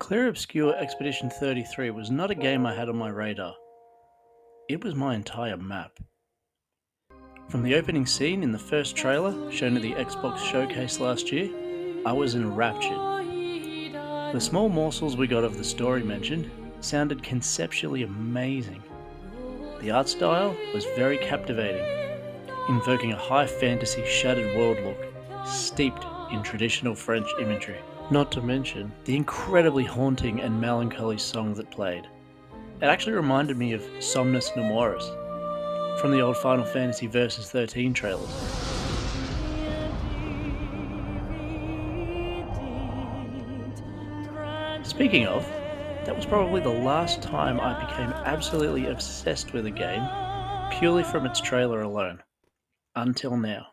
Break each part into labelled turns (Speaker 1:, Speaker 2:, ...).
Speaker 1: Clair Obscur Expedition 33 was not a game I had on my radar. It was my entire map. From the opening scene in the first trailer, shown at the Xbox showcase last year, I was enraptured. The small morsels we got of the story mentioned sounded conceptually amazing. The art style was very captivating, invoking a high fantasy shattered world look, steeped in traditional French imagery. Not to mention the incredibly haunting and melancholy song that played. It actually reminded me of Somnus Nemoris from the old Final Fantasy Versus 13 trailers. Speaking of, that was probably the last time I became absolutely obsessed with a game purely from its trailer alone. Until now.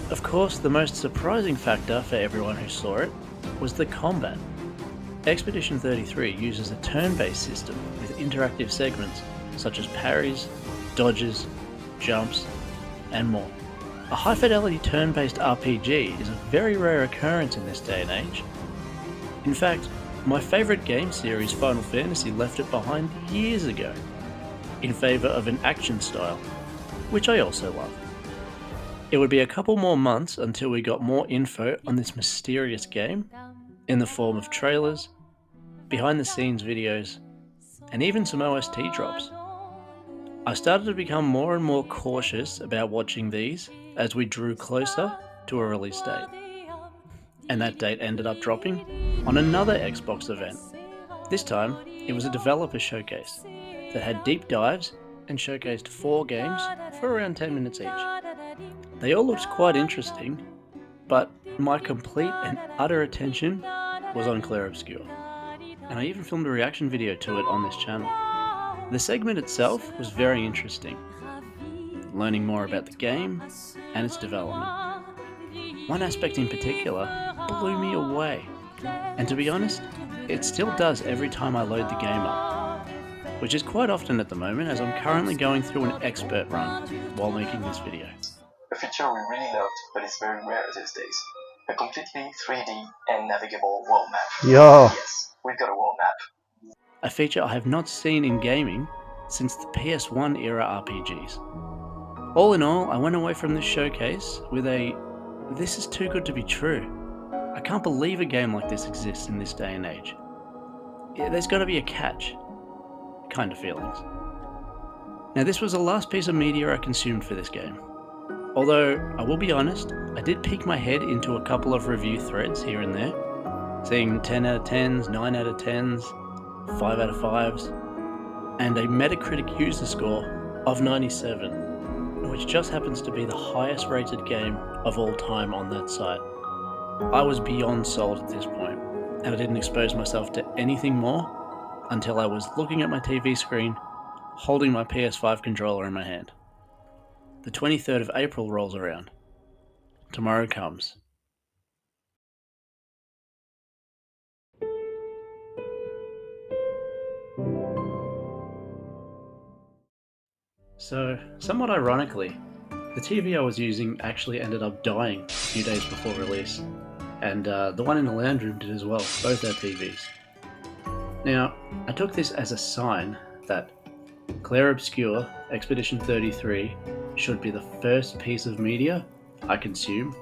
Speaker 1: Of course, the most surprising factor for everyone who saw it was the combat. Expedition 33 uses a turn-based system with interactive segments such as parries, dodges, jumps, and more. A high-fidelity turn-based RPG is a very rare occurrence in this day and age. In fact, my favourite game series, Final Fantasy, left it behind years ago in favour of an action style, which I also love. It would be a couple more months until we got more info on this mysterious game in the form of trailers, behind the scenes videos, and even some OST drops. I started to become more and more cautious about watching these as we drew closer to a release date. And that date ended up dropping on another Xbox event. This time, it was a developer showcase that had deep dives and showcased 4 games for around 10 minutes each. They all looked quite interesting, but my complete and utter attention was on Clair Obscur, and I even filmed a reaction video to it on this channel. The segment itself was very interesting, learning more about the game and its development. One aspect in particular blew me away, and to be honest, it still does every time I load the game up, which is quite often at the moment as I'm currently going through an expert run while making this video.
Speaker 2: A feature we really loved, but it's very rare these days. A completely 3D and navigable world map. Yes, we've got a world map.
Speaker 1: A feature I have not seen in gaming since the PS1 era RPGs. All in all, I went away from this showcase with a, this is too good to be true. I can't believe a game like this exists in this day and age. There's got to be a catch, kind of feelings. Now this was the last piece of media I consumed for this game. Although, I will be honest, I did peek my head into a couple of review threads here and there, seeing 10 out of 10s, 9 out of 10s, 5 out of 5s, and a Metacritic user score of 97, which just happens to be the highest rated game of all time on that site. I was beyond sold at this point, and I didn't expose myself to anything more until I was looking at my TV screen, holding my PS5 controller in my hand. The 23rd of April rolls around. Tomorrow comes. So, somewhat ironically, the TV I was using actually ended up dying a few days before release, and the one in the lounge room did as well, both our TVs. Now, I took this as a sign that Clair Obscur Expedition 33 should be the first piece of media I consume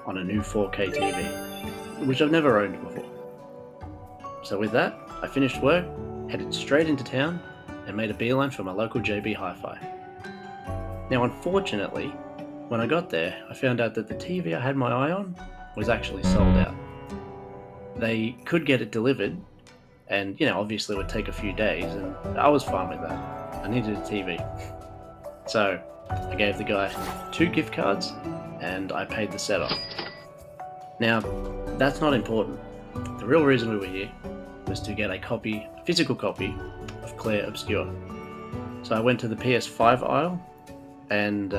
Speaker 1: on a new 4K TV, which I've never owned before. So with that, I finished work, headed straight into town, and made a beeline for my local JB Hi-Fi. Now unfortunately, when I got there, I found out that the TV I had my eye on was actually sold out. They could get it delivered, and obviously it would take a few days, and I was fine with that. I needed a TV. So I gave the guy 2 gift cards and I paid the set off. Now, that's not important. The real reason we were here was to get a physical copy of Clair Obscur. So I went to the PS5 aisle and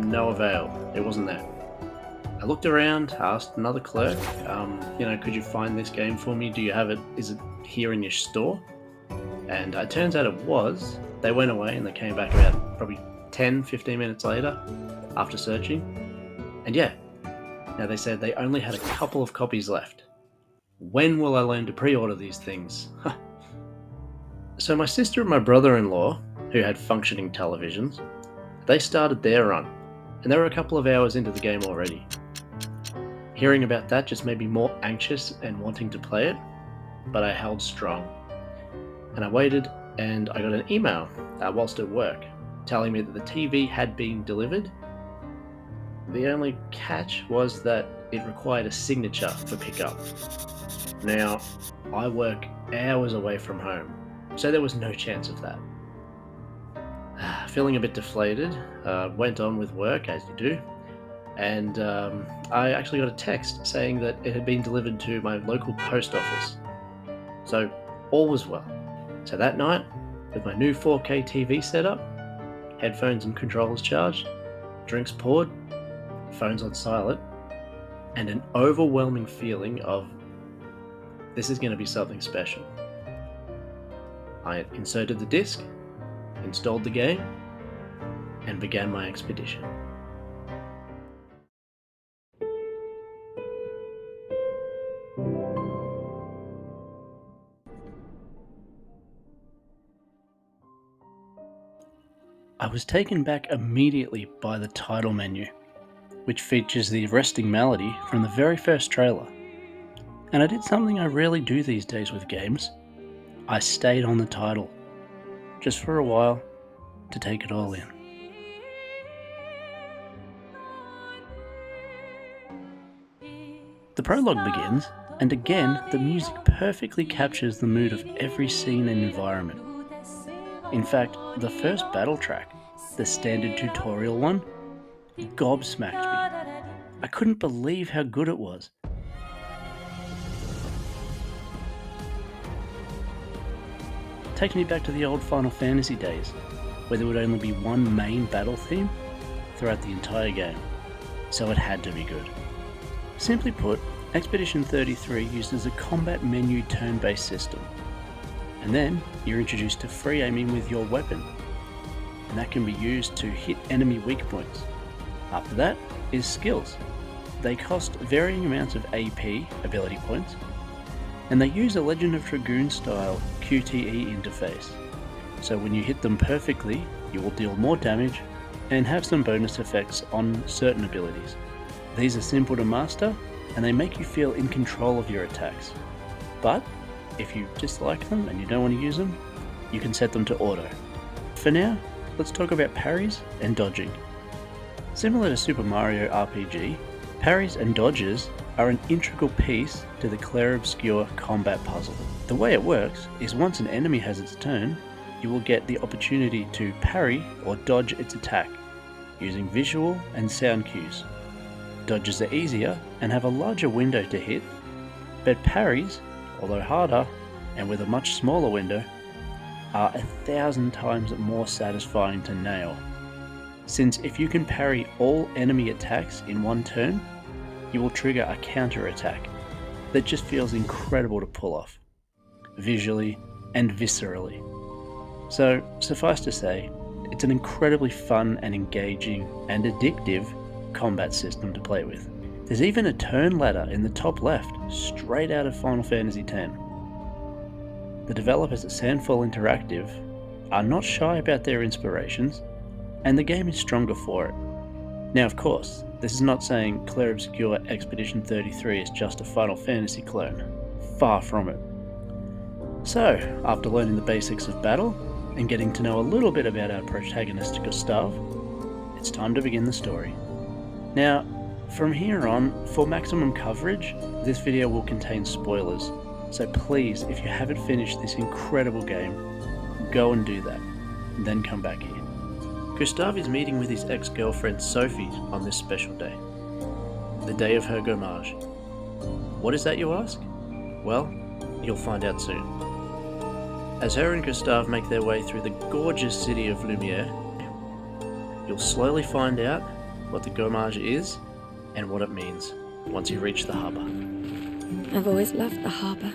Speaker 1: no avail. It wasn't there. I looked around, asked another clerk, could you find this game for me? Do you have it? Is it here in your store? And it turns out it was. They went away and they came back about probably 10-15 minutes later after searching. And yeah, now they said they only had a couple of copies left. When will I learn to pre-order these things? So my sister and my brother-in-law, who had functioning televisions, they started their run, and they were a couple of hours into the game already. Hearing about that just made me more anxious and wanting to play it, but I held strong. And I waited, and I got an email whilst at work telling me that the TV had been delivered. The only catch was that it required a signature for pickup. Now, I work hours away from home, so there was no chance of that. Feeling a bit deflated, went on with work as you do, and I actually got a text saying that it had been delivered to my local post office. So all was well. So that night, with my new 4K TV setup, headphones and controllers charged, drinks poured, phones on silent, and an overwhelming feeling of this is going to be something special. I inserted the disc, installed the game, and began my expedition. I was taken back immediately by the title menu, which features the arresting melody from the very first trailer. And I did something I rarely do these days with games. I stayed on the title, just for a while, to take it all in. The prologue begins, and again, the music perfectly captures the mood of every scene and environment. In fact, the first battle track, the standard tutorial one, gobsmacked me. I couldn't believe how good it was. Takes me back to the old Final Fantasy days, where there would only be one main battle theme throughout the entire game, so it had to be good. Simply put, Expedition 33 uses a combat menu turn-based system, and then you're introduced to free aiming with your weapon, and that can be used to hit enemy weak points. After that is skills. They cost varying amounts of AP, ability points, and they use a Legend of Dragoon style QTE interface, so when you hit them perfectly, you will deal more damage and have some bonus effects on certain abilities. These are simple to master, and they make you feel in control of your attacks. But if you dislike them and you don't want to use them, you can set them to auto. For now, let's talk about parries and dodging. Similar to Super Mario RPG, parries and dodges are an integral piece to the Clair Obscur combat puzzle. The way it works is once an enemy has its turn, you will get the opportunity to parry or dodge its attack, using visual and sound cues. Dodges are easier and have a larger window to hit, but parries, although harder and with a much smaller window, are 1,000 times more satisfying to nail. Since if you can parry all enemy attacks in one turn, you will trigger a counter attack that just feels incredible to pull off, visually and viscerally. So suffice to say, it's an incredibly fun and engaging and addictive combat system to play with. There's even a turn ladder in the top left, straight out of Final Fantasy X. The developers at Sandfall Interactive are not shy about their inspirations, and the game is stronger for it. Now of course, this is not saying Clair Obscur Expedition 33 is just a Final Fantasy clone. Far from it. So, after learning the basics of battle, and getting to know a little bit about our protagonist Gustav, it's time to begin the story. Now, from here on, for maximum coverage, this video will contain spoilers, so please, if you haven't finished this incredible game, go and do that, and then come back here. Gustav is meeting with his ex-girlfriend Sophie on this special day, the day of her gommage. What is that, you ask? Well, you'll find out soon. As her and Gustav make their way through the gorgeous city of Lumiere, you'll slowly find out what the gommage is and what it means once you reach the harbour.
Speaker 3: I've always loved the harbour.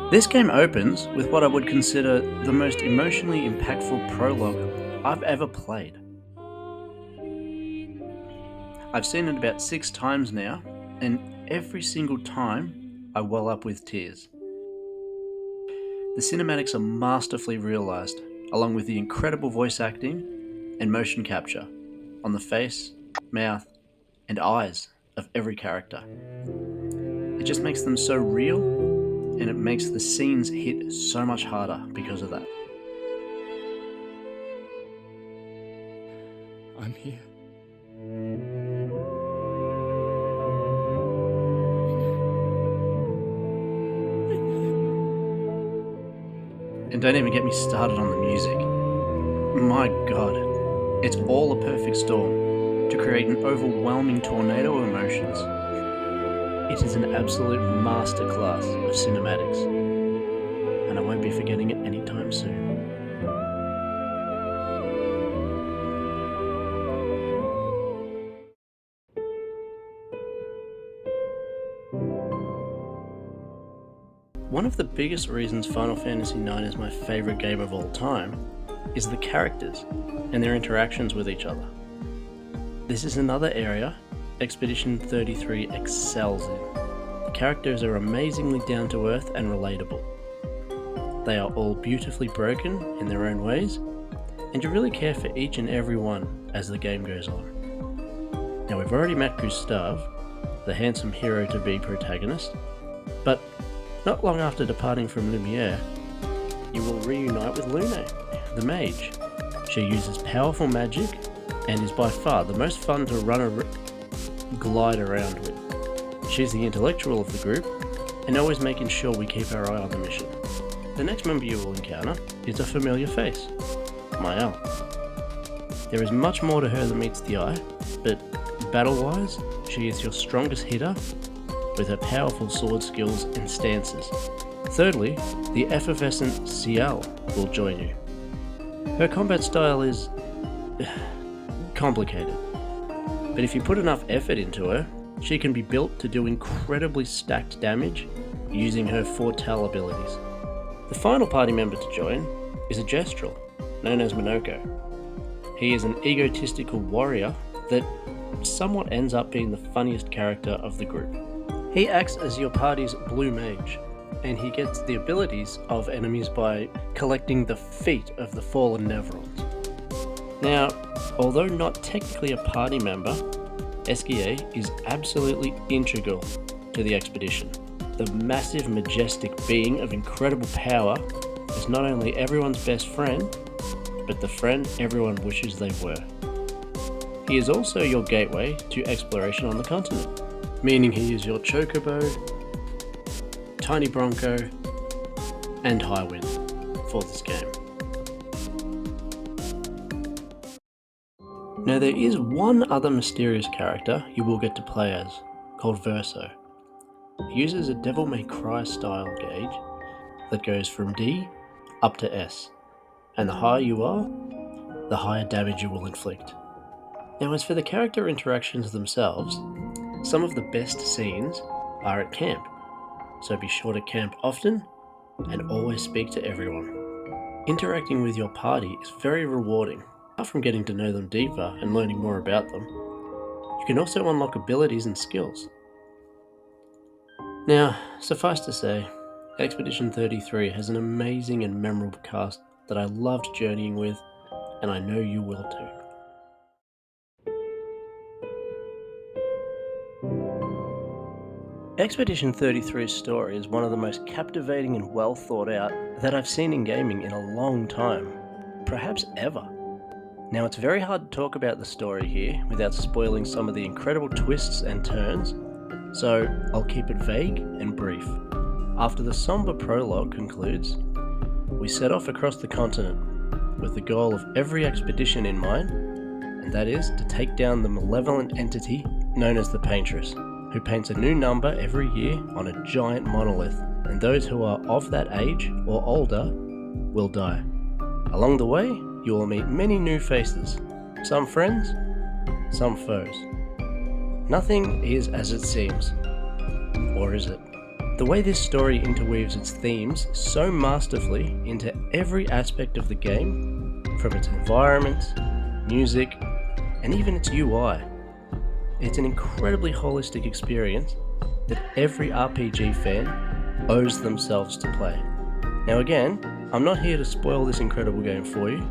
Speaker 1: This game opens with what I would consider the most emotionally impactful prologue I've ever played. I've seen it about 6 times now, and every single time I well up with tears. The cinematics are masterfully realised, along with the incredible voice acting and motion capture on the face, mouth, and eyes of every character. It just makes them so real, and it makes the scenes hit so much harder because of that.
Speaker 4: I'm here.
Speaker 1: And don't even get me started on the music. My god, it's all a perfect storm to create an overwhelming tornado of emotions. It is an absolute masterclass of cinematics, and I won't be forgetting it anytime soon. One of the biggest reasons Final Fantasy IX is my favourite game of all time is the characters and their interactions with each other. This is another area Expedition 33 excels in. The characters are amazingly down to earth and relatable. They are all beautifully broken in their own ways, and you really care for each and every one as the game goes on. Now, we've already met Gustave, the handsome hero-to-be protagonist, but not long after departing from Lumiere, you will reunite with Lune, the mage. She uses powerful magic and is by far the most fun to glide around with. She's the intellectual of the group and always making sure we keep our eye on the mission. The next member you will encounter is a familiar face, Mael. There is much more to her than meets the eye, but battle-wise, she is your strongest hitter with her powerful sword skills and stances. Thirdly, the effervescent Ciel will join you. Her combat style is complicated, but if you put enough effort into her, she can be built to do incredibly stacked damage using her Fortel abilities. The final party member to join is a Gestrel, known as Minoko. He is an egotistical warrior that somewhat ends up being the funniest character of the group. He acts as your party's blue mage, and he gets the abilities of enemies by collecting the feet of the fallen Nevrons. Now, although not technically a party member, Esquier is absolutely integral to the expedition. The massive, majestic being of incredible power is not only everyone's best friend, but the friend everyone wishes they were. He is also your gateway to exploration on the continent, meaning he is your Chocobo, Tiny Bronco, and Highwind for this game. Now, there is one other mysterious character you will get to play as, called Verso. He uses a Devil May Cry style gauge that goes from D up to S, and the higher you are, the higher damage you will inflict. Now, as for the character interactions themselves, some of the best scenes are at camp, so be sure to camp often and always speak to everyone. Interacting with your party is very rewarding. Apart from getting to know them deeper and learning more about them, you can also unlock abilities and skills. Now, suffice to say, Expedition 33 has an amazing and memorable cast that I loved journeying with, and I know you will too. Expedition 33's story is one of the most captivating and well thought out that I've seen in gaming in a long time, perhaps ever. Now, it's very hard to talk about the story here without spoiling some of the incredible twists and turns, so I'll keep it vague and brief. After the somber prologue concludes, we set off across the continent with the goal of every expedition in mind, and that is to take down the malevolent entity known as the Paintress, who paints a new number every year on a giant monolith, and those who are of that age or older will die. Along the way, you will meet many new faces, some friends, some foes. Nothing is as it seems, or is it?
Speaker 4: The way this story interweaves its themes so masterfully into every aspect of the game, from its environment, music, and even its UI. It's an incredibly holistic experience that every RPG fan owes themselves to play. Now again, I'm not here to spoil this incredible game for you,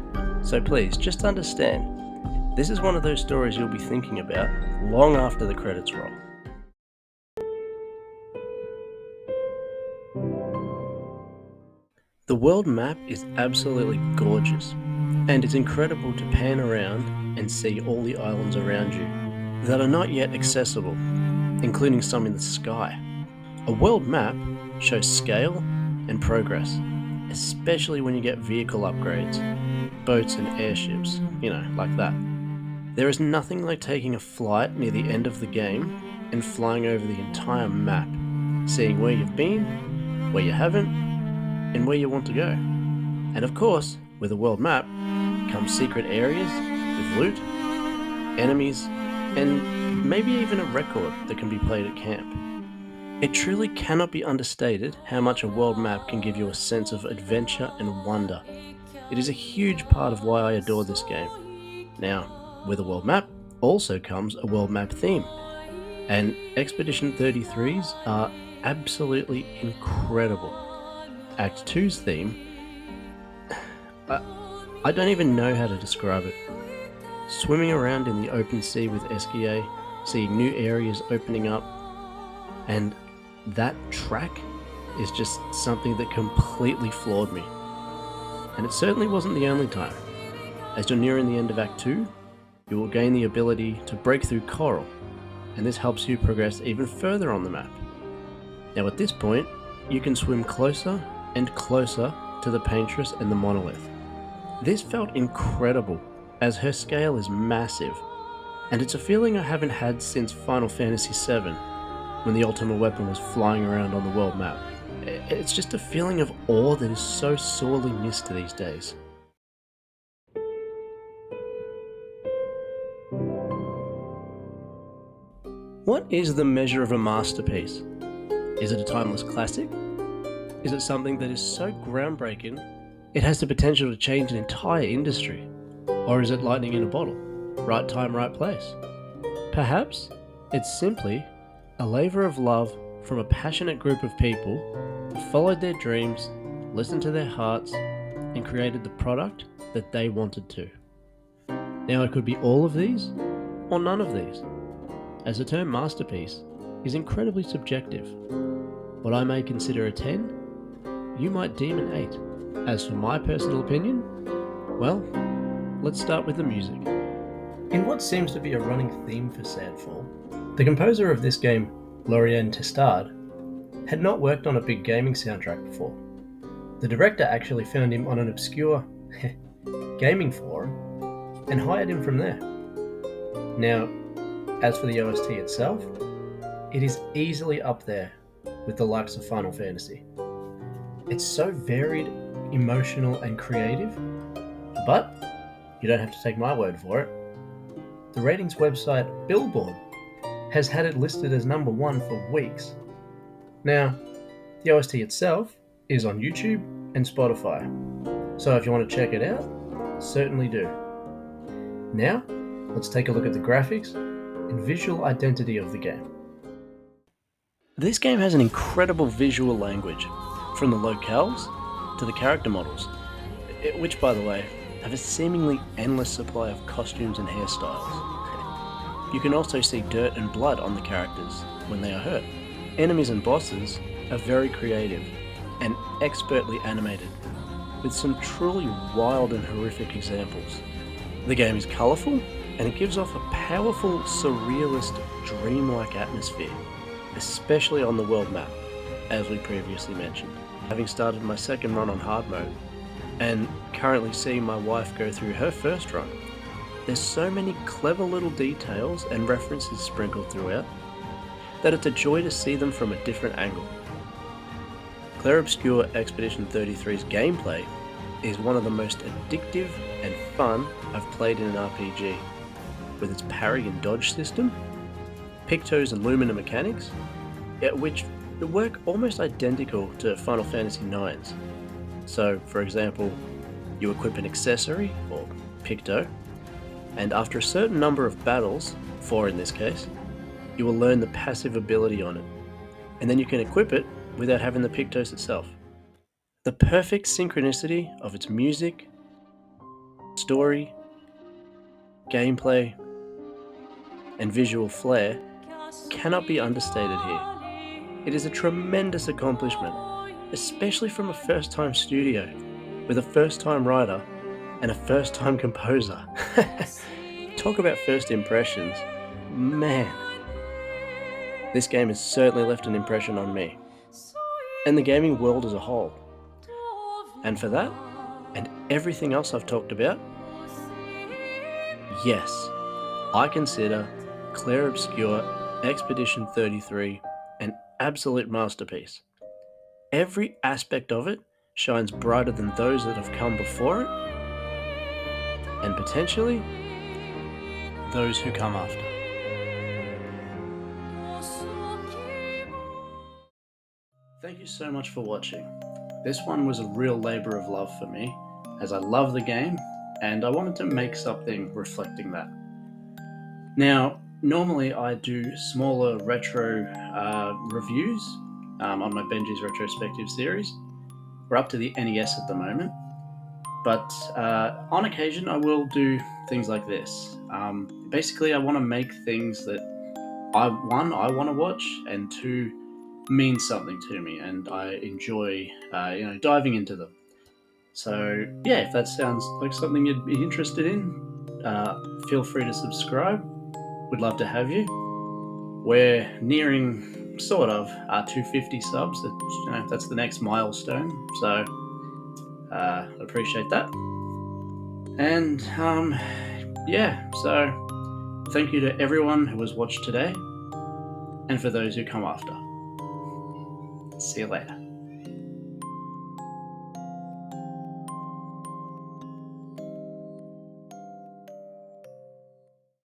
Speaker 4: so please just understand, this is one of those stories you'll be thinking about long after the credits roll. The world map is absolutely gorgeous, and it's incredible to pan around and see all the islands around you that are not yet accessible, including some in the sky. A world map shows scale and progress, especially when you get vehicle upgrades, boats and airships, like that. There is nothing like taking a flight near the end of the game and flying over the entire map, seeing where you've been, where you haven't, and where you want to go. And of course, with a world map comes secret areas with loot, enemies, and maybe even a record that can be played at camp. It truly cannot be understated how much a world map can give you a sense of adventure and wonder. It is a huge part of why I adore this game. Now, with a world map also comes a world map theme, and Expedition 33's are absolutely incredible. Act 2's theme, I don't even know how to describe it. Swimming around in the open sea with SKA, seeing new areas opening up, and that track is just something that completely floored me. And it certainly wasn't the only time. As you're nearing the end of Act 2, you will gain the ability to break through coral, and this helps you progress even further on the map. Now at this point, you can swim closer and closer to the Paintress and the Monolith. This felt incredible, as her scale is massive, and it's a feeling I haven't had since Final Fantasy VII, when the ultimate weapon was flying around on the world map. It's just a feeling of awe that is so sorely missed these days. What is the measure of a masterpiece? Is it a timeless classic? Is it something that is so groundbreaking it has the potential to change an entire industry? Or is it lightning in a bottle? Right time, right place? Perhaps it's simply a labour of love from a passionate group of people who followed their dreams, listened to their hearts, and created the product that they wanted to. Now it could be all of these, or none of these, as the term masterpiece is incredibly subjective. What I may consider a 10, you might deem an 8. As for my personal opinion, well, let's start with the music. In what seems to be a running theme for Sandfall, the composer of this game, Lorien Testard, had not worked on a big gaming soundtrack before. The director actually found him on an obscure gaming forum and hired him from there. Now, as for the OST itself, it is easily up there with the likes of Final Fantasy. It's so varied, emotional, and creative, but you don't have to take my word for it. The ratings website Billboard has had it listed as number 1 for weeks. Now, the OST itself is on YouTube and Spotify, so if you want to check it out, certainly do. Now, let's take a look at the graphics and visual identity of the game. This game has an incredible visual language, from the locales to the character models, which, by the way, have a seemingly endless supply of costumes and hairstyles. You can also see dirt and blood on the characters when they are hurt. Enemies and bosses are very creative and expertly animated, with some truly wild and horrific examples. The game is colourful, and it gives off a powerful, surrealist, dreamlike atmosphere, especially on the world map, as we previously mentioned. Having started my second run on hard mode, and currently seeing my wife go through her first run, there's so many clever little details and references sprinkled throughout that it's a joy to see them from a different angle. Clair Obscur Expedition 33's gameplay is one of the most addictive and fun I've played in an RPG, with its parry and dodge system, Picto's and Lumina mechanics, which
Speaker 1: that work almost identical to Final Fantasy IX's. So, for example, you equip an accessory, or Picto, and after a certain number of battles, 4 in this case, you will learn the passive ability on it, and then you can equip it without having the Pictos itself. The perfect synchronicity of its music, story, gameplay, and visual flair cannot be understated here. It is a tremendous accomplishment, especially from a first-time studio, with a first-time writer and a first-time composer. Talk about first impressions. Man, this game has certainly left an impression on me, and the gaming world as a whole. And for that, and everything else I've talked about, yes, I consider Clair Obscur Expedition 33 an absolute masterpiece. Every aspect of it shines brighter than those that have come before it, and potentially those who come after. Thank you so much for watching. This one was a real labour of love for me, as I love the game, and I wanted to make something reflecting that. Now, normally I do smaller retro reviews on my Benji's Retrospective series. We're up to the NES at the moment, but on occasion I will do things like this. Basically, I want to make things that I want to watch, and 2, mean something to me, and I enjoy diving into them. So yeah, if that sounds like something you'd be interested in, feel free to subscribe. We'd love to have you. We're nearing sort of 250 subs. That's the next milestone, so appreciate that. And yeah, so thank you to everyone who has watched today, and for those who come after. See you later.